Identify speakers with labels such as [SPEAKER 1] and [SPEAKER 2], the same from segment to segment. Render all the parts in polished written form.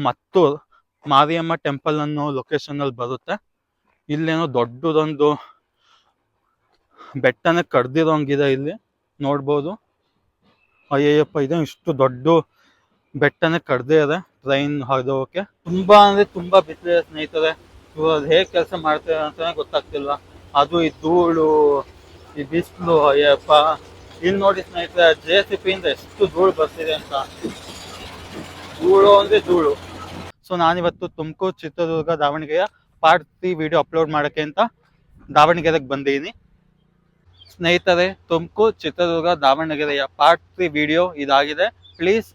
[SPEAKER 1] Mattur Mariyamma temple ಅನ್ನೋ location ಅಲ್ಲಿ ಬರುತ್ತೆ. ಇಲ್ಲೇನೋ ದೊಡ್ಡದೊಂದು ಬೆಟ್ಟನೇ ಕಡ್ದಿರೋಂಗಿದೆ, ಇಲ್ಲಿ ನೋಡ್ಬೋದು. ಅಯ್ಯಯ್ಯಪ್ಪ, ಇದೆ ಇಷ್ಟು ದೊಡ್ಡ ಬೆಟ್ಟನೇ ಕಡ್ದೇ ಇದೆ ಟ್ರೈನ್ ಹೋಗೋಕೆ. ತುಂಬಾ ಅಂದ್ರೆ ತುಂಬಾ ಬಿಸಿಲಿದೆ ಸ್ನೇಹಿತರೆ. ಇವಾಗ ಹೇಗೆ ಕೆಲಸ ಮಾಡ್ತಾರೆ ಅಂತಾನೆ ಗೊತ್ತಾಗ್ತಿಲ್ಲ. ಅದು ಈ ಧೂಳು, ಈ ಬಿಸಿಲು, ಅಯ್ಯಪ್ಪ. ಇಲ್ಲಿ ನೋಡಿ ಸ್ನೇಹಿತರೆ, JCB ಇಂದ ಎಷ್ಟು ಧೂಳು ಬರ್ತಿದೆ ಅಂತ. ಧೂಳು ಅಂದ್ರೆ ಧೂಳು. ಸೊ ನಾನಿವತ್ತು ತುಮಕೂರು, ಚಿತ್ರದುರ್ಗ, ದಾವಣಗೆರೆಯ ಪಾರ್ಟ್ 3 ವಿಡಿಯೋ ಅಪ್ಲೋಡ್ ಮಾಡೋಕ್ಕೆ ಅಂತ ದಾವಣಗೆರೆಗೆ ಬಂದಿದ್ದೀನಿ ಸ್ನೇಹಿತರೆ. ತುಮಕೂರು, ಚಿತ್ರದುರ್ಗ, ದಾವಣಗೆರೆಯ ಪಾರ್ಟ್ 3 ವಿಡಿಯೋ ಇದಾಗಿದೆ. ಪ್ಲೀಸ್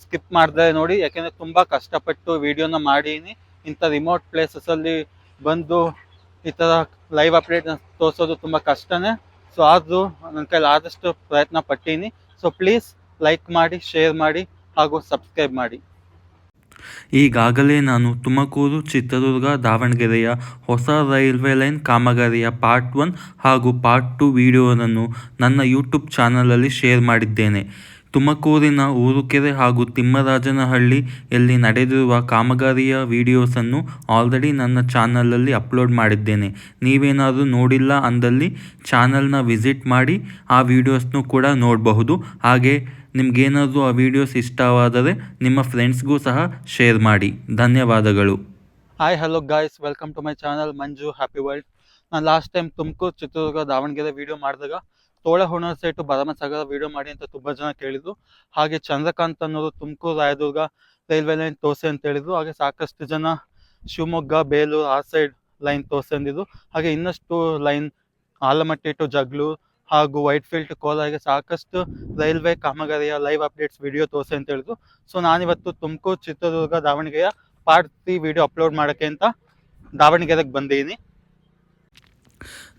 [SPEAKER 1] ಸ್ಕಿಪ್ ಮಾಡಿದ್ರೆ ನೋಡಿ, ಯಾಕೆಂದರೆ ತುಂಬ ಕಷ್ಟಪಟ್ಟು ವಿಡಿಯೋನ ಮಾಡೀನಿ. ಇಂಥ ರಿಮೋಟ್ ಪ್ಲೇಸಸಲ್ಲಿ ಬಂದು ಈ ಥರ ಲೈವ್ ಅಪ್ಡೇಟ್ ತೋರಿಸೋದು ತುಂಬ ಕಷ್ಟನೇ. ಸೊ ಆದರೂ ನನ್ನ ಕೈಲಿ ಆದಷ್ಟು ಪ್ರಯತ್ನ ಪಟ್ಟೀನಿ. ಸೊ ಪ್ಲೀಸ್ ಲೈಕ್ ಮಾಡಿ, ಶೇರ್ ಮಾಡಿ ಹಾಗೂ ಸಬ್ಸ್ಕ್ರೈಬ್ ಮಾಡಿ.
[SPEAKER 2] ಈಗಾಗಲೇ ನಾನು ತುಮಕೂರು, ಚಿತ್ರದುರ್ಗ, ದಾವಣಗೆರೆಯ ಹೊಸ ರೈಲ್ವೆ ಲೈನ್ ಕಾಮಗಾರಿಯ ಪಾರ್ಟ್ 1 ಹಾಗೂ ಪಾರ್ಟ್ 2 ವಿಡಿಯೋವನ್ನು ನನ್ನ ಯೂಟ್ಯೂಬ್ ಚಾನಲಲ್ಲಿ ಶೇರ್ ಮಾಡಿದ್ದೇನೆ. ತುಮಕೂರಿನ ಊರುಕೆರೆ ಹಾಗೂ ತಿಮ್ಮರಾಜನಹಳ್ಳಿಯಲ್ಲಿ ನಡೆದಿರುವ ಕಾಮಗಾರಿಯ ವಿಡಿಯೋಸನ್ನು ಆಲ್ರೆಡಿ ನನ್ನ ಚಾನಲಲ್ಲಿ ಅಪ್ಲೋಡ್ ಮಾಡಿದ್ದೇನೆ. ನೀವೇನಾದರೂ ನೋಡಿಲ್ಲ ಅಂದಲ್ಲಿ ಚಾನಲ್ನ ವಿಸಿಟ್ ಮಾಡಿ ಆ ವಿಡಿಯೋಸ್ನು ಕೂಡ ನೋಡಬಹುದು. ಹಾಗೆ ನಿಮಗೇನಾದರೂ ಆ ವಿಡಿಯೋಸ್ ಇಷ್ಟವಾದರೆ ನಿಮ್ಮ ಫ್ರೆಂಡ್ಸ್ಗೂ ಸಹ ಶೇರ್ ಮಾಡಿ. ಧನ್ಯವಾದಗಳು.
[SPEAKER 1] Hi, hello guys, welcome to my channel Manju happy world. ನಾನು last time Tumakuru, Chitradurga, Davanagere video ಮಾಡಿದಾಗ ತೋಳ ಹುಣಸೆ ಟು ಭರಮಸಾಗರ ವಿಡಿಯೋ ಮಾಡಿ ಅಂತ ತುಂಬ ಜನ ಕೇಳಿದ್ರು. ಹಾಗೆ ಚಂದ್ರಕಾಂತ್ ಅನ್ನೋರು ತುಮಕೂರು, ರಾಯದುರ್ಗ ರೈಲ್ವೆ ಲೈನ್ ತೋರಿಸಿ ಅಂತ ಹೇಳಿದ್ರು. ಹಾಗೆ ಸಾಕಷ್ಟು ಜನ ಶಿವಮೊಗ್ಗ, ಬೇಲೂರು ಆ ಸೈಡ್ ಲೈನ್ ತೋರಿಸಿ ಅಂದಿದ್ರು. ಹಾಗೆ ಇನ್ನಷ್ಟು ಲೈನ್ ಆಲಮಟ್ಟಿ ಟು ಜಗಳೂರು ಹಾಗೂ ವೈಟ್ಫೀಲ್ಡ್ ಟು ಕೋಲಾರಿಗೆ ಸಾಕಷ್ಟು ರೈಲ್ವೆ ಕಾಮಗಾರಿಯ ಲೈವ್ ಅಪ್ಡೇಟ್ಸ್ ವಿಡಿಯೋ ತೋರಿಸಿ ಅಂತ ಹೇಳಿದ್ರು. ಸೊ ನಾನಿವತ್ತು ತುಮಕೂರು, ಚಿತ್ರದುರ್ಗ, ದಾವಣಗೆರೆಯ ಪಾರ್ಟ್ 3 ವಿಡಿಯೋ ಅಪ್ಲೋಡ್ ಮಾಡೋಕ್ಕೆ ಅಂತ ದಾವಣಗೆರೆಗೆ ಬಂದಿದ್ದೀನಿ.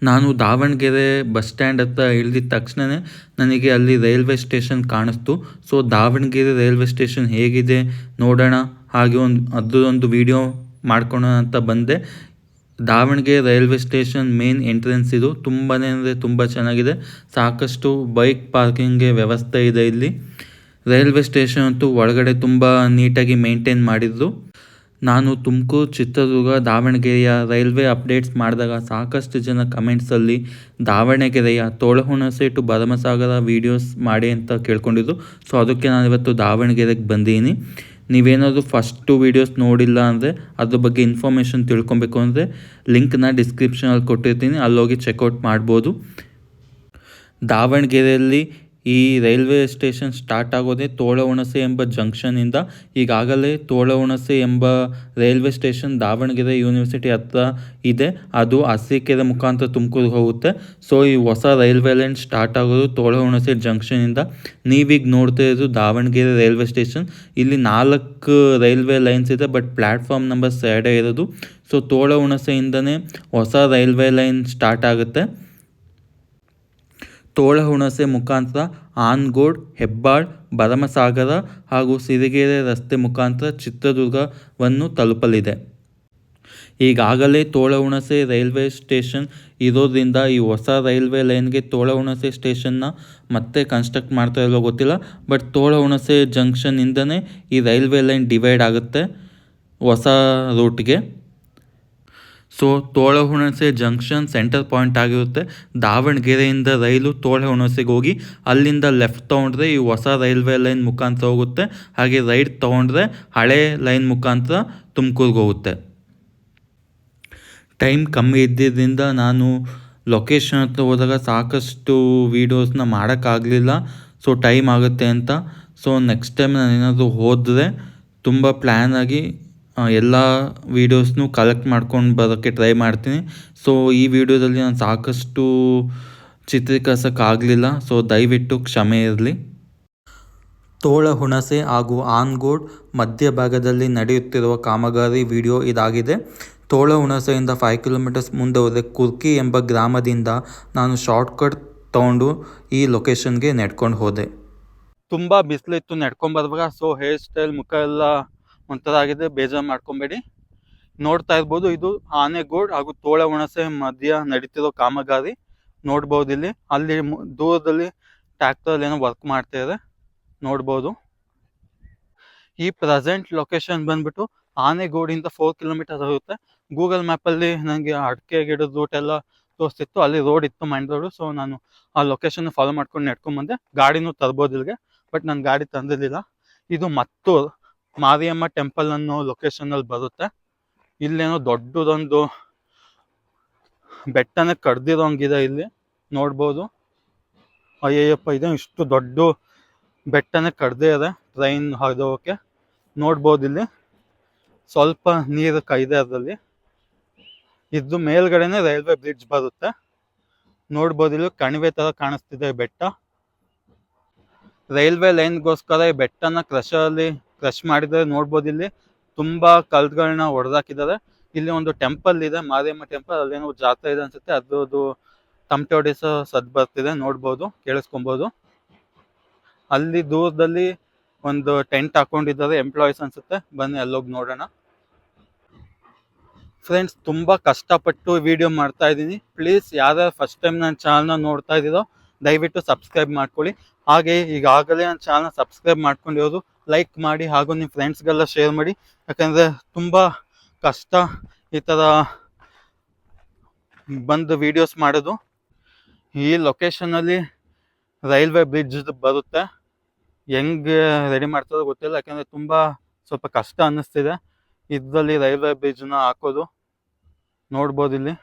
[SPEAKER 2] ನಾನು ದಾವಣಗೆರೆ ಬಸ್ ಸ್ಟ್ಯಾಂಡ್ ಹತ್ರ ಇಳಿದಿದ ತಕ್ಷಣವೇ ನನಗೆ ಅಲ್ಲಿ ರೈಲ್ವೆ ಸ್ಟೇಷನ್ ಕಾಣಿಸ್ತು. ಸೊ ದಾವಣಗೆರೆ ರೈಲ್ವೆ ಸ್ಟೇಷನ್ ಹೇಗಿದೆ ನೋಡೋಣ, ಹಾಗೆ ಅದರೊಂದು ವಿಡಿಯೋ ಮಾಡ್ಕೊಳ್ಳೋಣ ಅಂತ ಬಂದೆ. Davanagere railway station main entrance ಇದು. ತುಂಬಾ ಅಂದರೆ ತುಂಬ ಚೆನ್ನಾಗಿದೆ. ಸಾಕಷ್ಟು ಬೈಕ್ ಪಾರ್ಕಿಂಗ್ಗೆ ವ್ಯವಸ್ಥೆ ಇದೆ ಇಲ್ಲಿ. ರೈಲ್ವೆ ಸ್ಟೇಷನ್ ಅಂತೂ ಒಳಗಡೆ ತುಂಬ ನೀಟಾಗಿ ಮೇಂಟೈನ್ ಮಾಡಿದ್ರು. ನಾನು ತುಮಕೂರು, ಚಿತ್ರದುರ್ಗ, ದಾವಣಗೆರೆಯ ರೈಲ್ವೆ ಅಪ್ಡೇಟ್ಸ್ ಮಾಡಿದಾಗ ಸಾಕಷ್ಟು ಜನ ಕಮೆಂಟ್ಸಲ್ಲಿ ದಾವಣಗೆರೆಯ ತೋಳಹುಣಸೆ ಟು ಭರಮಸಾಗರ ವೀಡಿಯೋಸ್ ಮಾಡಿ ಅಂತ ಕೇಳ್ಕೊಂಡಿದ್ದು. ಸೊ ಅದಕ್ಕೆ ನಾನಿವತ್ತು ದಾವಣಗೆರೆಗೆ ಬಂದಿದ್ದೀನಿ. ನೀವೇನಾದರೂ ಫಸ್ಟ್ 2 ವೀಡಿಯೋಸ್ ನೋಡಿಲ್ಲ ಅಂದರೆ ಅದ್ರ ಬಗ್ಗೆ ಇನ್ಫಾರ್ಮೇಷನ್ ತಿಳ್ಕೊಬೇಕು ಅಂದರೆ ಲಿಂಕ್ನ ಡಿಸ್ಕ್ರಿಪ್ಷನಲ್ಲಿ ಕೊಟ್ಟಿರ್ತೀನಿ, ಅಲ್ಲೋಗಿ ಚೆಕ್ಔಟ್ ಮಾಡ್ಬೋದು. ದಾವಣಗೆರೆಯಲ್ಲಿ ಈ ರೈಲ್ವೆ ಸ್ಟೇಷನ್ ಸ್ಟಾರ್ಟ್ ಆಗೋದೇ ತೋಳಹುಣಸೆ ಎಂಬ ಜಂಕ್ಷನಿಂದ. ಈಗಾಗಲೇ ತೋಳಹುಣಸೆ ಎಂಬ ರೈಲ್ವೆ ಸ್ಟೇಷನ್ ದಾವಣಗೆರೆ ಯೂನಿವರ್ಸಿಟಿ ಹತ್ರ ಇದೆ. ಅದು ಅರಸೀಕೆರೆ ಮುಖಾಂತರ ತುಮಕೂರಿಗೆ ಹೋಗುತ್ತೆ. ಸೊ ಈ ಹೊಸ ರೈಲ್ವೆ ಲೈನ್ ಸ್ಟಾರ್ಟ್ ಆಗೋದು ತೋಳಹುಣಸೆ ಜಂಕ್ಷನಿಂದ. ನೀವೀಗ ನೋಡ್ತಾ ಇರೋದು ದಾವಣಗೆರೆ ರೈಲ್ವೆ ಸ್ಟೇಷನ್. ಇಲ್ಲಿ 4 ರೈಲ್ವೆ ಲೈನ್ಸ್ ಇದೆ, ಬಟ್ ಪ್ಲ್ಯಾಟ್ಫಾರ್ಮ್ ನಂಬರ್ 2 ಇರೋದು. ಸೊ ತೋಳಹುಣಸೆಯಿಂದನೇ ಹೊಸ ರೈಲ್ವೆ ಲೈನ್ ಸ್ಟಾರ್ಟ್ ಆಗುತ್ತೆ. ತೋಳಹುಣಸೆ ಮುಖಾಂತರ ಆನಗೋಡು, ಹೆಬ್ಬಾಳ, ಭರಮಸಾಗರ ಹಾಗೂ ಸಿರಿಗೆರೆ ರಸ್ತೆ ಮುಖಾಂತರ ಚಿತ್ರದುರ್ಗವನ್ನು ತಲುಪಲಿದೆ. ಈಗಾಗಲೇ ತೋಳಹುಣಸೆ ರೈಲ್ವೆ ಸ್ಟೇಷನ್ ಇರೋದ್ರಿಂದ ಈ ಹೊಸ ರೈಲ್ವೆ ಲೈನ್ಗೆ ತೋಳಹುಣಸೆ ಸ್ಟೇಷನ್ನ ಮತ್ತೆ ಕನ್ಸ್ಟ್ರಕ್ಟ್ ಮಾಡ್ತಾ ಇರೋ ಗೊತ್ತಿಲ್ಲ. ಬಟ್ ತೋಳಹುಣಸೆ ಜಂಕ್ಷನ್ನಿಂದನೇ ಈ ರೈಲ್ವೆ ಲೈನ್ ಡಿವೈಡ್ ಆಗುತ್ತೆ ಹೊಸ ರೂಟ್ಗೆ. So Tolahunase junction centre point ಆಗಿರುತ್ತೆ. ದಾವಣಗೆರೆಯಿಂದ ರೈಲು ತೋಳಹುಣಸೆಗೆ ಹೋಗಿ ಅಲ್ಲಿಂದ ಲೆಫ್ಟ್ ತೊಗೊಂಡ್ರೆ ಈ ಹೊಸ ರೈಲ್ವೆ ಲೈನ್ ಮುಖಾಂತರ ಹೋಗುತ್ತೆ. ಹಾಗೆ ರೈಟ್ ತೊಗೊಂಡ್ರೆ ಹಳೆ ಲೈನ್ ಮುಖಾಂತರ ತುಮಕೂರಿಗೆ ಹೋಗುತ್ತೆ. ಟೈಮ್ ಕಮ್ಮಿ ಇದ್ದಿದ್ದರಿಂದ ನಾನು ಲೊಕೇಶನ್ ಹತ್ರ ಹೋದಾಗ ಸಾಕಷ್ಟು ವೀಡಿಯೋಸ್ನ ಮಾಡೋಕ್ಕಾಗಲಿಲ್ಲ. ಸೊ ಟೈಮ್ ಆಗುತ್ತೆ ಅಂತ. ಸೊ ನೆಕ್ಸ್ಟ್ ಟೈಮ್ ನಾನು ಏನಾದರೂ ಹೋದರೆ ತುಂಬ ಪ್ಲ್ಯಾನ್ ಆಗಿ ಎಲ್ಲ ವೀಡಿಯೋಸ್ನು ಕಲೆಕ್ಟ್ ಮಾಡ್ಕೊಂಡು ಬರೋಕ್ಕೆ ಟ್ರೈ ಮಾಡ್ತೀನಿ. ಸೊ ಈ ವಿಡಿಯೋದಲ್ಲಿ ನಾನು ಸಾಕಷ್ಟು ಚಿತ್ರೀಕರಿಸೋಕ್ಕಾಗಲಿಲ್ಲ. ಸೊ ದಯವಿಟ್ಟು ಕ್ಷಮೆ ಇರಲಿ. ತೋಳಹುಣಸೆ ಹಾಗೂ ಆನಗೋಡು ಮಧ್ಯಭಾಗದಲ್ಲಿ ನಡೆಯುತ್ತಿರುವ ಕಾಮಗಾರಿ ವಿಡಿಯೋ ಇದಾಗಿದೆ. ತೋಳಹುಣಸೆಯಿಂದ 5 ಕಿಲೋಮೀಟರ್ಸ್ ಮುಂದೆ ಹೋದರೆ ಕುರ್ಕಿ ಎಂಬ ಗ್ರಾಮದಿಂದ ನಾನು ಶಾರ್ಟ್ಕಟ್ ತೊಗೊಂಡು ಈ ಲೊಕೇಶನ್ಗೆ ನಡ್ಕೊಂಡು ಹೋದೆ.
[SPEAKER 1] ತುಂಬ ಬಿಸಿಲಿತ್ತು ನಡ್ಕೊಂಬರ್ವಾಗ. ಸೊ ಹೇರ್ ಸ್ಟೈಲ್, ಮುಖ ಎಲ್ಲ ಒಂಥರ ಆಗಿದೆ, ಬೇಜಾರು ಮಾಡ್ಕೊಬೇಡಿ. ನೋಡ್ತಾ ಇರ್ಬೋದು, ಇದು ಆನೆಗೋಡು ಹಾಗೂ ತೋಳಹುಣಸೆ ಮಧ್ಯ ನಡೀತಿರೋ ಕಾಮಗಾರಿ ನೋಡ್ಬೋದು. ಇಲ್ಲಿ ಅಲ್ಲಿ ದೂರದಲ್ಲಿ ಟ್ರ್ಯಾಕ್ಟರ್ ಏನೋ ವರ್ಕ್ ಮಾಡ್ತಾ ಇದೆ, ನೋಡ್ಬೋದು. ಈ ಪ್ರೆಸೆಂಟ್ ಲೊಕೇಶನ್ ಬಂದ್ಬಿಟ್ಟು ಆನೆಗೋಡಿಂದ 4 ಕಿಲೋಮೀಟರ್ ಆಗುತ್ತೆ. ಗೂಗಲ್ ಮ್ಯಾಪಲ್ಲಿ ನನಗೆ ಅಡಿಕೆ ಗಿಡದ ರೂಟ್ ಎಲ್ಲ ತೋರಿಸ್ತಿತ್ತು, ಅಲ್ಲಿ ರೋಡ್ ಇತ್ತು, ಮೈನ್ ರೋಡು. ಸೊ ನಾನು ಆ ಲೊಕೇಶನ್ ಫಾಲೋ ಮಾಡ್ಕೊಂಡು ನಡ್ಕೊಂಡ್ಬಂದೆ. ಗಾಡಿನೂ ತರ್ಬೋದು ಇಲ್ಲಿಗೆ, ಬಟ್ ನಾನು ಗಾಡಿ ತಂದಿರಲಿಲ್ಲ. ಇದು ಮತ್ತೂರು ಮಾರಿಯಮ್ಮ ಟೆಂಪಲ್ ಅನ್ನೋ ಲೊಕೇಶನಲ್ಲಿ ಬರುತ್ತೆ. ಇಲ್ಲೇನೋ ದೊಡ್ಡದೊಂದು ಬೆಟ್ಟನೇ ಕಡ್ದಿರೋಂಗಿದೆ, ಇಲ್ಲಿ ನೋಡ್ಬೋದು. ಅಯ್ಯಯ್ಯಪ್ಪ, ಇದೆ ಇಷ್ಟು ದೊಡ್ಡ ಬೆಟ್ಟನೇ ಕಡ್ದೇ ಇದೆ ಟ್ರೈನ್ ಹಾಯ್ದೋಗಕ್ಕೆ. ನೋಡ್ಬೋದು ಇಲ್ಲಿ ಸ್ವಲ್ಪ ನೀರು ಕೈದೆ ಅದರಲ್ಲಿ. ಇದು ಮೇಲ್ಗಡೆನೆ ರೈಲ್ವೆ ಬ್ರಿಡ್ಜ್ ಬರುತ್ತೆ. ನೋಡ್ಬೋದು ಇಲ್ಲಿ ಕಣಿವೆ ತರ ಕಾಣಿಸ್ತಿದೆ ಬೆಟ್ಟ. ರೈಲ್ವೆ ಲೈನ್ಗೋಸ್ಕರ ಈ ಬೆಟ್ಟನ ಕ್ರಶ್ ಮಾಡಿದ್ದಾರೆ. ನೋಡ್ಬೋದು ಇಲ್ಲಿ ತುಂಬಾ ಕಲ್ಗಳನ್ನ ಹೊಡೆದಾಕಿದ್ದಾರೆ. ಇಲ್ಲಿ ಒಂದು ಟೆಂಪಲ್ ಇದೆ, ಮಾರಿಯಮ್ಮ ಟೆಂಪಲ್. ಅಲ್ಲೇನೋ ಜಾತ್ರೆ ಇದೆ ಅನ್ಸುತ್ತೆ, ಅದು ತಮಟೆ ಹೊಡಿಸೋ ಸದ್ ಬರ್ತಿದೆ, ನೋಡ್ಬೋದು, ಕೇಳಿಸ್ಕೊಬೋದು. ಅಲ್ಲಿ ದೂರದಲ್ಲಿ ಒಂದು ಟೆಂಟ್ ಹಾಕೊಂಡಿದ್ದಾರೆ, ಎಂಪ್ಲಾಯೀಸ್ ಅನ್ಸುತ್ತೆ. ಬನ್ನಿ ಅಲ್ಲೋಗಿ ನೋಡೋಣ. ಫ್ರೆಂಡ್ಸ್, ತುಂಬಾ ಕಷ್ಟಪಟ್ಟು ವಿಡಿಯೋ ಮಾಡ್ತಾ ಇದ್ದೀನಿ. ಪ್ಲೀಸ್ ಯಾರ್ಯಾರು ಫಸ್ಟ್ ಟೈಮ್ ನನ್ನ ಚಾನಲ್ನ ನೋಡ್ತಾ ಇದ್ದೀರೋ ದಯವಿಟ್ಟು ಸಬ್ಸ್ಕ್ರೈಬ್ ಮಾಡ್ಕೊಳ್ಳಿ. ಹಾಗೆ ಈಗಾಗಲೇ ನನ್ನ ಚಾನಲ್ನ ಸಬ್ಸ್ಕ್ರೈಬ್ ಮಾಡ್ಕೊಂಡಿರೋದು ಲೈಕ್ ಮಾಡಿ, ಹಾಗೂ ನಿಮ್ಮ ಫ್ರೆಂಡ್ಸ್ಗೆಲ್ಲ ಶೇರ್ ಮಾಡಿ. ಯಾಕಂದರೆ ತುಂಬ ಕಷ್ಟ ಈ ಥರ ಬಂದು ವಿಡಿಯೋಸ್ ಮಾಡೋದು. ಈ ಲೊಕೇಶನಲ್ಲಿ ರೈಲ್ವೆ ಬ್ರಿಡ್ಜ್ ಬರುತ್ತೆ. ಹೆಂಗೆ ರೆಡಿ ಮಾಡ್ತಾರೋ ಗೊತ್ತಿಲ್ಲ, ಯಾಕಂದರೆ ತುಂಬ ಸ್ವಲ್ಪ ಕಷ್ಟ ಅನ್ನಿಸ್ತಿದೆ ಇದರಲ್ಲಿ ರೈಲ್ವೆ ಬ್ರಿಡ್ಜ್ನ ಹಾಕೋದು. ನೋಡ್ಬೋದು ಇಲ್ಲಿ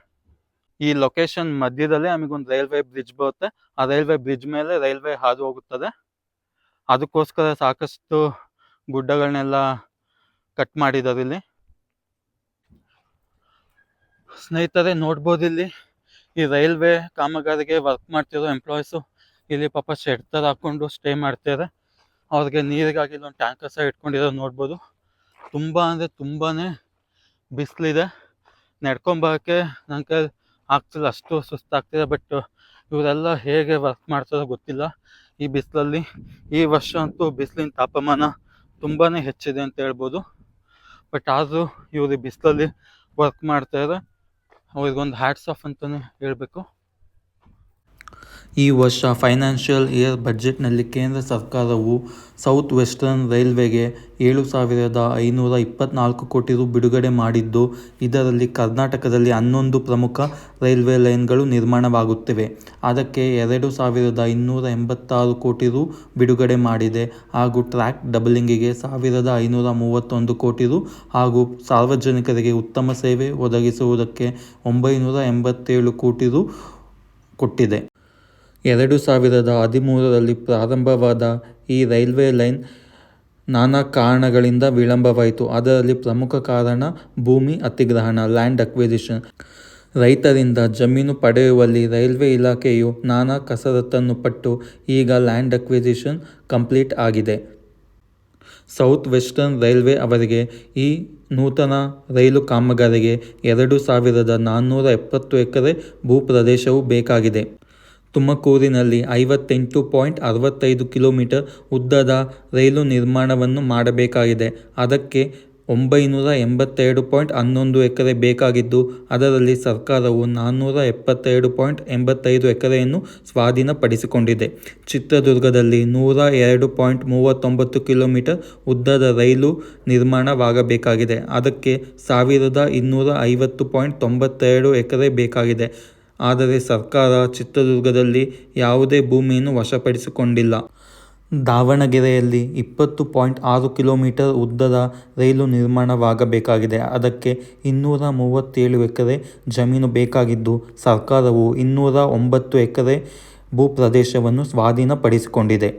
[SPEAKER 1] ಈ ಲೊಕೇಶನ್ ಮಧ್ಯದಲ್ಲೇ ನಮಗೊಂದು ರೈಲ್ವೆ ಬ್ರಿಡ್ಜ್ ಬರುತ್ತೆ. ಆ ರೈಲ್ವೆ ಬ್ರಿಡ್ಜ್ ಮೇಲೆ ರೈಲ್ವೆ ಹಾದು ಹೋಗುತ್ತದೆ. ಅದಕ್ಕೋಸ್ಕರ ಸಾಕಷ್ಟು ಗುಡ್ಡಗಳನ್ನೆಲ್ಲ ಕಟ್ ಮಾಡಿದ್ದಾರೆ ಇಲ್ಲಿ. ಸ್ನೇಹಿತರೆ, ನೋಡ್ಬೋದು ಇಲ್ಲಿ ಈ ರೈಲ್ವೆ ಕಾಮಗಾರಿಗೆ ವರ್ಕ್ ಮಾಡ್ತಿರೋ ಎಂಪ್ಲಾಯೀಸು ಇಲ್ಲಿ ಪಾಪ ಶೆಡ್ ಥರ ಹಾಕ್ಕೊಂಡು ಸ್ಟೇ ಮಾಡ್ತಿದ್ದಾರೆ. ಅವ್ರಿಗೆ ನೀರಿಗಾಗಿ ಒಂದು ಟ್ಯಾಂಕರ್ ಸಹ ಇಟ್ಕೊಂಡಿರೋ ನೋಡ್ಬೋದು. ತುಂಬ ಅಂದರೆ ತುಂಬಾ ಬಿಸಿಲಿದೆ. ನಡ್ಕೊಂಬರೋಕ್ಕೆ ನನ್ನ ಕೈ ಆಗ್ತಿಲ್ಲ, ಅಷ್ಟು ಸುಸ್ತಾಗ್ತಿದೆ. ಬಟ್ ಇವರೆಲ್ಲ ಹೇಗೆ ವರ್ಕ್ ಮಾಡ್ತಾರೋ ಗೊತ್ತಿಲ್ಲ ಈ ಬಿಸಿಲಲ್ಲಿ. ಈ ವರ್ಷ ಅಂತೂ ಬಿಸಿಲಿನ ತಾಪಮಾನ ತುಂಬಾ ಹೆಚ್ಚಿದೆ ಅಂತ ಹೇಳ್ಬೋದು. ಬಟ್ ಆದರೂ ಇವರು ಬಿಸಿಲಲ್ಲಿ ವರ್ಕ್ ಮಾಡ್ತಾಯಿದ್ದಾರೆ. ಅವ್ರಿಗೊಂದು ಹ್ಯಾಟ್ಸ್ ಆಫ್ ಅಂತಲೇ ಹೇಳಬೇಕು.
[SPEAKER 2] ಈ ವರ್ಷ ಫೈನಾನ್ಷಿಯಲ್ ಇಯರ್ ಬಜೆಟ್ನಲ್ಲಿ ಕೇಂದ್ರ ಸರ್ಕಾರವು ಸೌತ್ ವೆಸ್ಟರ್ನ್ ರೈಲ್ವೆಗೆ 7,524 ಕೋಟಿ ರು ಬಿಡುಗಡೆ ಮಾಡಿದ್ದು, ಇದರಲ್ಲಿ ಕರ್ನಾಟಕದಲ್ಲಿ 11 ಪ್ರಮುಖ ರೈಲ್ವೆ ಲೈನ್ಗಳು ನಿರ್ಮಾಣವಾಗುತ್ತಿವೆ. ಅದಕ್ಕೆ 2,286 ಕೋಟಿ ರು ಬಿಡುಗಡೆ ಮಾಡಿದೆ. ಹಾಗೂ ಟ್ರ್ಯಾಕ್ ಡಬಲಿಂಗಿಗೆ 1,531 ಕೋಟಿ ರು ಹಾಗೂ ಸಾರ್ವಜನಿಕರಿಗೆ ಉತ್ತಮ ಸೇವೆ ಒದಗಿಸುವುದಕ್ಕೆ 987 ಕೋಟಿ ರು ಕೊಟ್ಟಿದೆ. 2013ರಲ್ಲಿ ಪ್ರಾರಂಭವಾದ ಈ ರೈಲ್ವೆ ಲೈನ್ ನಾನಾ ಕಾರಣಗಳಿಂದ ವಿಳಂಬವಾಯಿತು. ಅದರಲ್ಲಿ ಪ್ರಮುಖ ಕಾರಣ ಭೂಮಿ ಅಧಿಗ್ರಹಣ, ಲ್ಯಾಂಡ್ ಅಕ್ವಿಸಿಷನ್. ರೈತರಿಂದ ಜಮೀನು ಪಡೆಯುವಲ್ಲಿ ರೈಲ್ವೆ ಇಲಾಖೆಯು ನಾನಾ ಕಸರತ್ತನ್ನು ಪಟ್ಟು ಈಗ ಲ್ಯಾಂಡ್ ಅಕ್ವಿಸಿಷನ್ ಕಂಪ್ಲೀಟ್ ಆಗಿದೆ. ಸೌತ್ ವೆಸ್ಟರ್ನ್ ರೈಲ್ವೆ ಅವರಿಗೆ ಈ ನೂತನ ರೈಲು ಕಾಮಗಾರಿಗೆ 2,470 ಎಕರೆ ಭೂಪ್ರದೇಶವು ಬೇಕಾಗಿದೆ. ತುಮಕೂರಿನಲ್ಲಿ 58.65 ಕಿಲೋಮೀಟರ್ ಉದ್ದದ ರೈಲು ನಿರ್ಮಾಣವನ್ನು ಮಾಡಬೇಕಾಗಿದೆ. ಅದಕ್ಕೆ 982.11 ಎಕರೆ ಬೇಕಾಗಿದ್ದು, ಅದರಲ್ಲಿ ಸರ್ಕಾರವು 472.85 ಎಕರೆಯನ್ನು ಸ್ವಾಧೀನಪಡಿಸಿಕೊಂಡಿದೆ. ಚಿತ್ರದುರ್ಗದಲ್ಲಿ 102.39 ಕಿಲೋಮೀಟರ್ ಉದ್ದದ ರೈಲು ನಿರ್ಮಾಣವಾಗಬೇಕಾಗಿದೆ. ಅದಕ್ಕೆ 1,250.92 ಎಕರೆ ಬೇಕಾಗಿದೆ. ಆದರೆ ಸರ್ಕಾರ ಚಿತ್ರದುರ್ಗದಲ್ಲಿ ಯಾವುದೇ ಭೂಮಿಯನ್ನು ವಶಪಡಿಸಿಕೊಂಡಿಲ್ಲ. ದಾವಣಗೆರೆಯಲ್ಲಿ 20.6 ಕಿಲೋಮೀಟರ್ ಉದ್ದದ ರೈಲು ನಿರ್ಮಾಣವಾಗಬೇಕಾಗಿದೆ. ಅದಕ್ಕೆ 237 ಎಕರೆ ಜಮೀನು ಬೇಕಾಗಿದ್ದು, ಸರ್ಕಾರವು 209 ಎಕರೆ ಭೂಪ್ರದೇಶವನ್ನು ಸ್ವಾಧೀನಪಡಿಸಿಕೊಂಡಿದೆ.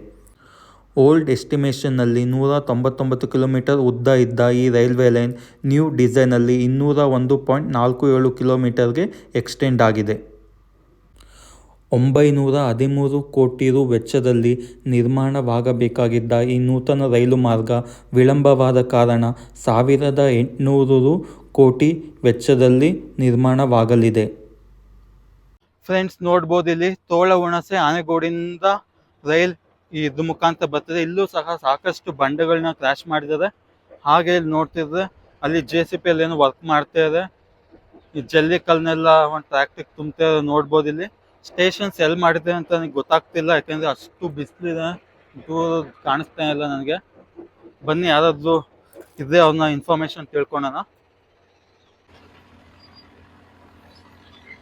[SPEAKER 2] ಓಲ್ಡ್ ಎಸ್ಟಿಮೇಷನ್ನಲ್ಲಿ 199 ಕಿಲೋಮೀಟರ್ ಉದ್ದ ಇದ್ದ ಈ ರೈಲ್ವೆ ಲೈನ್ ನ್ಯೂ ಡಿಸೈನಲ್ಲಿ 201.47 ಕಿಲೋಮೀಟರ್ಗೆ ಎಕ್ಸ್ಟೆಂಡ್ ಆಗಿದೆ. 913 ಕೋಟಿ ರು ವೆಚ್ಚದಲ್ಲಿ ನಿರ್ಮಾಣವಾಗಬೇಕಾಗಿದ್ದ ಈ ನೂತನ ರೈಲು ಮಾರ್ಗ ವಿಳಂಬವಾದ ಕಾರಣ 1,800 ಕೋಟಿ ವೆಚ್ಚದಲ್ಲಿ ನಿರ್ಮಾಣವಾಗಲಿದೆ.
[SPEAKER 1] ಫ್ರೆಂಡ್ಸ್, ನೋಡ್ಬೋದು ಇಲ್ಲಿ ತೋಳ ಹುಣಸೆ ಆನೆಗೋಡಿಂದ ರೈಲ್ ಇದು ಮುಖಾಂತರ ಬರ್ತದೆ. ಇಲ್ಲೂ ಸಹ ಸಾಕಷ್ಟು ಬಂಡೆಗಳನ್ನ ಕ್ರ್ಯಾಶ್ ಮಾಡಿದ್ದಾರೆ. ಹಾಗೆ ಇಲ್ಲಿ ನೋಡ್ತಿದ್ರೆ ಅಲ್ಲಿ JCB ಅಲ್ಲಿ ಏನೋ ವರ್ಕ್ ಮಾಡ್ತಾ ಇದೆ. ಈ ಜಲ್ಲಿ ಕಲ್ನೆಲ್ಲ ಒಂದು ಟ್ರ್ಯಾಕ್ಟಿಗೆ ತುಂಬ್ತಾ ಇದೆ. ನೋಡ್ಬೋದು ಇಲ್ಲಿ ಸ್ಟೇಷನ್ಸ್ ಎಲ್ಲಿ ಮಾಡಿದೆ ಅಂತ ನನಗೆ ಗೊತ್ತಾಗ್ತಿಲ್ಲ, ಯಾಕೆಂದರೆ ಅಷ್ಟು ಬಿಸಿಲಿದೆ, ದೂರ ಕಾಣಿಸ್ತಾ ಇಲ್ಲ ನನಗೆ. ಬನ್ನಿ ಯಾರಾದ್ರೂ ಇದ್ರೆ ಅವ್ರನ್ನ ಇನ್ಫಾರ್ಮೇಶನ್ ತಿಳ್ಕೊಳ್ಳೋಣ.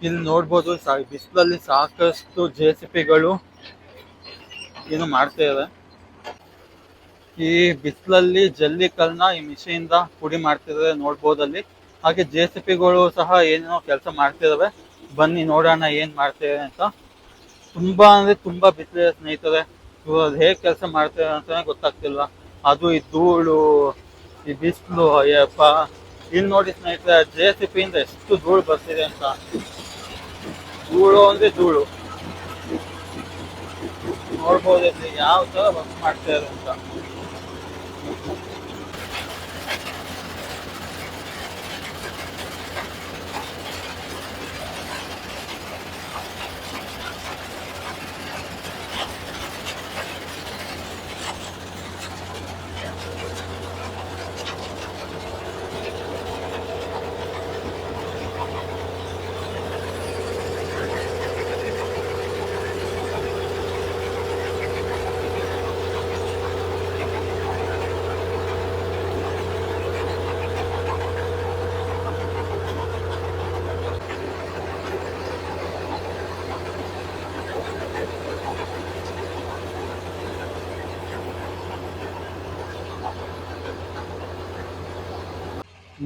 [SPEAKER 1] ಇಲ್ಲಿ ನೋಡ್ಬೋದು ಬಿಸಿಲಲ್ಲಿ ಸಾಕಷ್ಟು JCBಗಳು ಏನು ಮಾಡ್ತಾ ಇದೆ. ಈ ಬಿಸಿಲಲ್ಲಿ ಜಲ್ಲಿ ಕಲ್ನ ಈ ಮಿಷಿನಿಂದ ಪುಡಿ ಮಾಡ್ತಿದ್ದಾರೆ ನೋಡ್ಬೋದಲ್ಲಿ. ಹಾಗೆ JCBಗಳು ಸಹ ಏನೇನೋ ಕೆಲಸ ಮಾಡ್ತಿದಾವೆ. ಬನ್ನಿ ನೋಡೋಣ ಏನ್ ಮಾಡ್ತಿದ್ದಾರೆ ಅಂತ. ತುಂಬಾ ಅಂದ್ರೆ ತುಂಬಾ ಬಿಸಿಲಿದೆ ಸ್ನೇಹಿತರೆ. ಇವ್ರು ಅದು ಹೇಗೆ ಕೆಲಸ ಮಾಡ್ತಾರೆ ಅಂತಾನೆ ಗೊತ್ತಾಗ್ತಿಲ್ಲ. ಅದು ಈ ಧೂಳು, ಈ ಬಿಸಿಲು, ಅಯ್ಯಪ್ಪ. ಇಲ್ಲಿ ನೋಡಿ ಸ್ನೇಹಿತರೆ, JCB ಇಂದ ಎಷ್ಟು ಧೂಳು ಬರ್ತಿದೆ ಅಂತ. ಧೂಳು ಅಂದ್ರೆ ಧೂಳು. ನೋಡ್ಬೋದು ಇಲ್ಲಿ ಯಾವ ತರ ವರ್ಕ್ ಮಾಡ್ತಾರೆ ಅಂತ.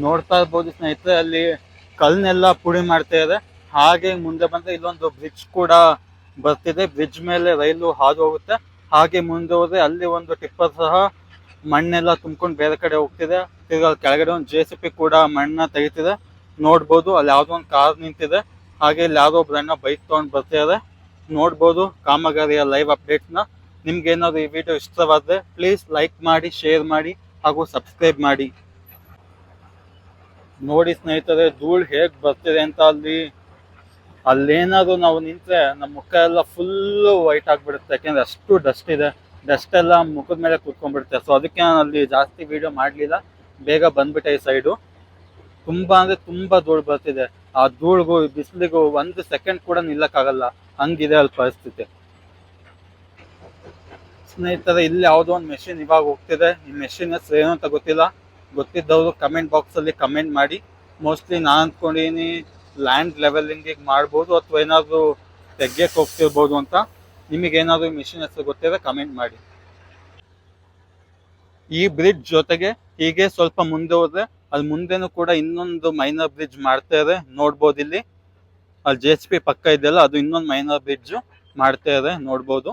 [SPEAKER 1] ನೋಡ್ತಾ ಇರ್ಬೋದು ಸ್ನೇಹಿತರೆ, ಅಲ್ಲಿ ಕಲ್ನೆಲ್ಲ ಪುಡಿ ಮಾಡ್ತಾ ಇದೆ. ಹಾಗೆ ಮುಂದೆ ಬಂದ್ರೆ ಇಲ್ಲೊಂದು ಬ್ರಿಡ್ಜ್ ಕೂಡ ಬರ್ತಿದೆ. ಬ್ರಿಡ್ಜ್ ಮೇಲೆ ರೈಲು ಹಾದು ಹೋಗುತ್ತೆ. ಹಾಗೆ ಮುಂದೆ ಹೋದ್ರೆ ಅಲ್ಲಿ ಒಂದು ಟಿಪ್ಪರ್ ಸಹ ಮಣ್ಣೆಲ್ಲ ತುಂಬ್ಕೊಂಡು ಬೇರೆ ಕಡೆ ಹೋಗ್ತಿದೆ. ತಿರ್ಗಾ ಕೆಳಗಡೆ ಒಂದು JCB ಕೂಡ ಮಣ್ಣನ್ನ ತೆಗಿತಿದೆ. ನೋಡ್ಬೋದು ಅಲ್ಲಿ ಯಾವ್ದೋ ಒಂದು ಕಾರ್ ನಿಂತಿದೆ. ಹಾಗೆ ಇಲ್ಲಿ ಯಾವ್ದೋ ಒಬ್ಬರನ್ನ ಬೈಕ್ ತಗೊಂಡು ಬರ್ತಿದ್ದಾರೆ. ನೋಡ್ಬೋದು ಕಾಮಗಾರಿಯ ಲೈವ್ ಅಪ್ಡೇಟ್ಸ್ನ. ನಿಮ್ಗೆ ಏನಾದ್ರು ಈ ವಿಡಿಯೋ ಇಷ್ಟವಾದ್ರೆ ಪ್ಲೀಸ್ ಲೈಕ್ ಮಾಡಿ, ಶೇರ್ ಮಾಡಿ ಹಾಗೂ ಸಬ್ಸ್ಕ್ರೈಬ್ ಮಾಡಿ. ನೋಡಿ ಸ್ನೇಹಿತರೆ, ಧೂಳು ಹೇಗ್ ಬರ್ತಿದೆ ಅಂತ. ಅಲ್ಲೇನಾದ್ರು ನಾವು ನಿಂತ್ರೆ ನಮ್ಮ ಮುಖ ಎಲ್ಲ ಫುಲ್ ವೈಟ್ ಆಗ್ಬಿಡುತ್ತೆ. ಯಾಕೆಂದ್ರೆ ಅಷ್ಟು ಡಸ್ಟ್ ಇದೆ. ಡಸ್ಟ್ ಎಲ್ಲ ಮುಖದ ಮೇಲೆ ಕೂತ್ಕೊಂಡ್ಬಿಡುತ್ತೆ. ಸೊ ಅದಕ್ಕೆ ನಾನು ಅಲ್ಲಿ ಜಾಸ್ತಿ ವಿಡಿಯೋ ಮಾಡಲಿಲ್ಲ, ಬೇಗ ಬಂದ್ಬಿಟ್ಟೆ ಈ ಸೈಡು. ತುಂಬಾ ಅಂದ್ರೆ ತುಂಬಾ ಧೂಳು ಬರ್ತಿದೆ. ಆ ಧೂಳಿಗೂ ಬಿಸಿಲಿಗೂ 1 ಸೆಕೆಂಡ್ ಕೂಡ ನಿಲ್ಲಕ್ಕಾಗಲ್ಲ, ಹಂಗಿದೆ ಅಲ್ಲಿ ಪರಿಸ್ಥಿತಿ. ಸ್ನೇಹಿತರೆ, ಇಲ್ಲಿ ಯಾವುದೋ ಒಂದು ಮೆಷಿನ್ ಇವಾಗ ಹೋಗ್ತಿದೆ. ಈ ಮೆಷಿನ್ ಹೆಸರು ಏನು ಅಂತ ಗೊತ್ತಿಲ್ಲ. ಗೊತ್ತಿದ್ದವರು ಕಮೆಂಟ್ ಬಾಕ್ಸ್ ಅಲ್ಲಿ ಕಮೆಂಟ್ ಮಾಡಿ. ಮೋಸ್ಟ್ಲಿ ನಾನು ಅಂದ್ಕೊಂಡಿನಿ ಲ್ಯಾಂಡ್ ಲೆವೆಲಿಂಗ್ ಮಾಡ್ಬೋದು ಅಥವಾ ಏನಾದ್ರು ತೆಗಿಯಕ್ಕೆ ಹೋಗ್ತಿರ್ಬೋದು ಅಂತ. ನಿಮಗೇನಾದ್ರು ಮಿಷಿನ್ ಹೆಸರು ಗೊತ್ತಿದ್ರೆ ಕಮೆಂಟ್ ಮಾಡಿ. ಈ ಬ್ರಿಡ್ಜ್ ಜೊತೆಗೆ ಹೀಗೆ ಸ್ವಲ್ಪ ಮುಂದೆ ಹೋದ್ರೆ ಅಲ್ಲಿ ಮುಂದೆನೂ ಕೂಡ ಇನ್ನೊಂದು ಮೈನರ್ ಬ್ರಿಡ್ಜ್ ಮಾಡ್ತಾ ಇದೆ. ನೋಡ್ಬೋದು ಇಲ್ಲಿ ಅಲ್ಲಿ JCB ಪಕ್ಕ ಇದೆಯಲ್ಲ, ಅದು ಇನ್ನೊಂದು ಮೈನರ್ ಬ್ರಿಡ್ಜ್ ಮಾಡ್ತಾ ಇದೆ. ನೋಡ್ಬೋದು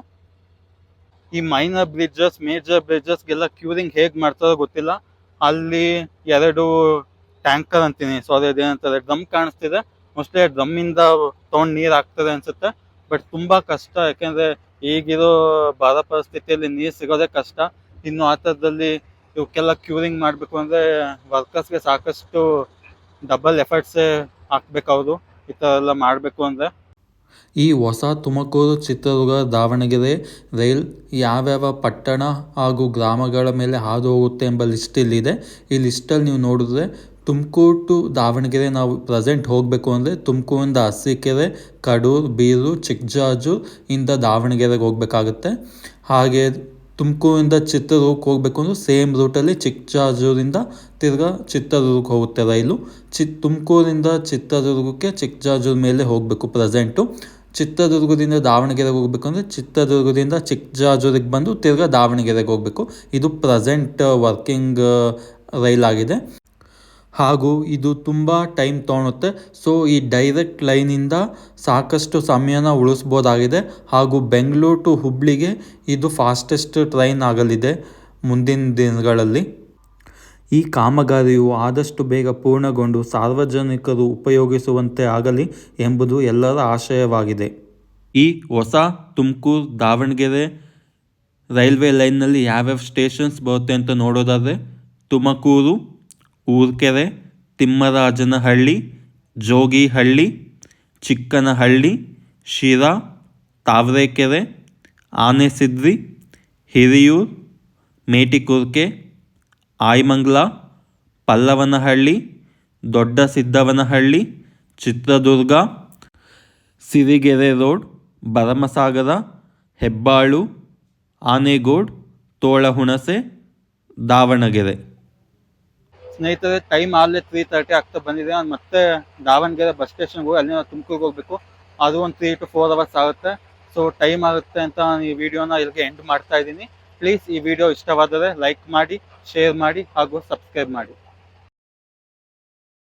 [SPEAKER 1] ಈ ಮೈನರ್ ಬ್ರಿಡ್ಜಸ್, ಮೇಜರ್ ಬ್ರಿಡ್ಜಸ್ಗೆಲ್ಲ ಕ್ಯೂರಿಂಗ್ ಹೇಗೆ ಮಾಡ್ತಾರೋ ಗೊತ್ತಿಲ್ಲ. ಅಲ್ಲಿ 2 ಟ್ಯಾಂಕರ್ ಅಂತೀನಿ, ಸಾರಿ ಅದೇನಂತಾರೆ, ಡ್ರಮ್ ಕಾಣಿಸ್ತಿದೆ. ಮೋಸ್ಟ್ಲಿ ಡ್ರಮ್ ಇಂದ ತಗೊಂಡು ನೀರು ಹಾಕ್ತದೆ ಅನ್ಸುತ್ತೆ. ಬಟ್ ತುಂಬಾ ಕಷ್ಟ, ಯಾಕೆಂದ್ರೆ ಈಗಿರೋ ಬರ ಪರಿಸ್ಥಿತಿಯಲ್ಲಿ ನೀರು ಸಿಗೋದೇ ಕಷ್ಟ. ಇನ್ನು ಆ ಥರದಲ್ಲಿ ಇವಕ್ಕೆಲ್ಲ ಕ್ಯೂರಿಂಗ್ ಮಾಡಬೇಕು ಅಂದ್ರೆ ವರ್ಕರ್ಸ್ಗೆ ಸಾಕಷ್ಟು ಡಬಲ್ ಎಫರ್ಟ್ಸೇ ಹಾಕ್ಬೇಕು ಅವರು ಈ ಥರ ಎಲ್ಲ ಮಾಡಬೇಕು ಅಂದರೆ.
[SPEAKER 2] ಈ ಹೊಸ ತುಮಕೂರು, ಚಿತ್ರದುರ್ಗ, ದಾವಣಗೆರೆ ರೈಲ್ ಯಾವ್ಯಾವ ಪಟ್ಟಣ ಹಾಗೂ ಗ್ರಾಮಗಳ ಮೇಲೆ ಹಾದು ಹೋಗುತ್ತೆ ಎಂಬ ಲಿಸ್ಟ್ ಇಲ್ಲಿದೆ. ಈ ಲಿಸ್ಟಲ್ಲಿ ನೀವು ನೋಡಿದ್ರೆ ತುಮಕೂರು ಟು ದಾವಣಗೆರೆ ನಾವು ಪ್ರೆಸೆಂಟ್ ಹೋಗಬೇಕು ಅಂದರೆ ತುಮಕೂರಿಂದ ಅರಸೀಕೆರೆ, ಕಡೂರು, ಬೀರು, ಚಿಕ್ಕಜಾಜೂರು ಇಂದ ದಾವಣಗೆರೆಗೆ ಹೋಗಬೇಕಾಗುತ್ತೆ. ಹಾಗೆ ತುಮಕೂರಿಂದ ಚಿತ್ರದುರ್ಗಕ್ಕೆ ಹೋಗಬೇಕು ಅಂದರೆ ಸೇಮ್ ರೂಟಲ್ಲಿ ಚಿಕ್ಕಜಾಜೂರಿಂದ ತಿರ್ಗಾ ಚಿತ್ರದುರ್ಗಕ್ಕೆ ಹೋಗುತ್ತೆ ರೈಲು. ತುಮಕೂರಿಂದ ಚಿತ್ರದುರ್ಗಕ್ಕೆ ಚಿಕ್ಕಜಾಜೂರು ಮೇಲೆ ಹೋಗಬೇಕು ಪ್ರೆಸೆಂಟು. ಚಿತ್ರದುರ್ಗದಿಂದ ದಾವಣಗೆರೆಗೆ ಹೋಗಬೇಕು ಅಂದರೆ ಚಿತ್ರದುರ್ಗದಿಂದ ಚಿಕ್ಕಜಾಜೂರಿಗೆ ಬಂದು ತಿರ್ಗಾ ದಾವಣಗೆರೆಗೆ ಹೋಗಬೇಕು. ಇದು ಪ್ರೆಸೆಂಟ್ ವರ್ಕಿಂಗ್ ರೈಲ್ ಆಗಿದೆ. ಹಾಗೂ ಇದು ತುಂಬ ಟೈಮ್ ತೊಗೊಳುತ್ತೆ. ಸೊ ಈ ಡೈರೆಕ್ಟ್ ಲೈನಿಂದ ಸಾಕಷ್ಟು ಸಮಯನ ಉಳಿಸ್ಬೋದಾಗಿದೆ. ಹಾಗೂ ಬೆಂಗಳೂರು ಟು ಹುಬ್ಳಿಗೆ ಇದು ಫಾಸ್ಟೆಸ್ಟ್ ಟ್ರೈನ್ ಆಗಲಿದೆ ಮುಂದಿನ ದಿನಗಳಲ್ಲಿ. ಈ ಕಾಮಗಾರಿಯು ಆದಷ್ಟು ಬೇಗ ಪೂರ್ಣಗೊಂಡು ಸಾರ್ವಜನಿಕರು ಉಪಯೋಗಿಸುವಂತೆ ಆಗಲಿ ಎಂಬುದು ಎಲ್ಲರ ಆಶಯವಾಗಿದೆ. ಈ ಹೊಸ ತುಮಕೂರು ದಾವಣಗೆರೆ ರೈಲ್ವೆ ಲೈನ್ನಲ್ಲಿ ಯಾವ್ಯಾವ ಸ್ಟೇಷನ್ಸ್ ಬರುತ್ತೆ ಅಂತ ನೋಡೋದಾದರೆ ತುಮಕೂರು, ಊರ್ಕೆರೆ, ತಿಮ್ಮರಾಜನಹಳ್ಳಿ, ಜೋಗಿಹಳ್ಳಿ, ಚಿಕ್ಕನಹಳ್ಳಿ, ಶಿರಾ, ತಾವರೆಕೆರೆ, ಆನೆಸಿದ್ರಿ, ಹಿರಿಯೂರು, ಮೇಟಿಕುರ್ಕೆ, ಆಯಮಂಗಲ, ಪಲ್ಲವನಹಳ್ಳಿ, ದೊಡ್ಡ ಸಿದ್ದವನಹಳ್ಳಿ, ಚಿತ್ರದುರ್ಗ, ಸಿರಿಗೆರೆ ರೋಡ್, ಭರಮಸಾಗರ, ಹೆಬ್ಬಾಳು, ಆನೆಗೋಡು, ತೋಳಹುಣಸೆ, ದಾವಣಗೆರೆ.
[SPEAKER 1] ಸ್ನೇಹಿತರೆ, ಟೈಮ್ ಆಗಲೇ 3:30 ಆಗ್ತಾ ಬಂದಿದೆ. ನಾನು ಮತ್ತೆ ದಾವಣಗೆರೆ ಬಸ್ ಸ್ಟೇಷನ್ಗೆ ಹೋಗಿ ಅಲ್ಲಿಂದ ತುಮಕೂರಿಗೆ ಹೋಗ್ಬೇಕು. ಅದು ಒಂದು 3 to 4 ಅವರ್ಸ್ ಆಗುತ್ತೆ. ಸೊ ಟೈಮ್ ಆಗುತ್ತೆ ಅಂತ ನಾನು ಈ ವಿಡಿಯೋನ ಇಲ್ಲಿಗೆ ಎಂಡ್ ಮಾಡ್ತಾ ಇದ್ದೀನಿ. ಪ್ಲೀಸ್ ಈ ವಿಡಿಯೋ ಇಷ್ಟವಾದರೆ ಲೈಕ್ ಮಾಡಿ, ಶೇರ್ ಮಾಡಿ ಹಾಗೂ ಸಬ್ಸ್ಕ್ರೈಬ್ ಮಾಡಿ.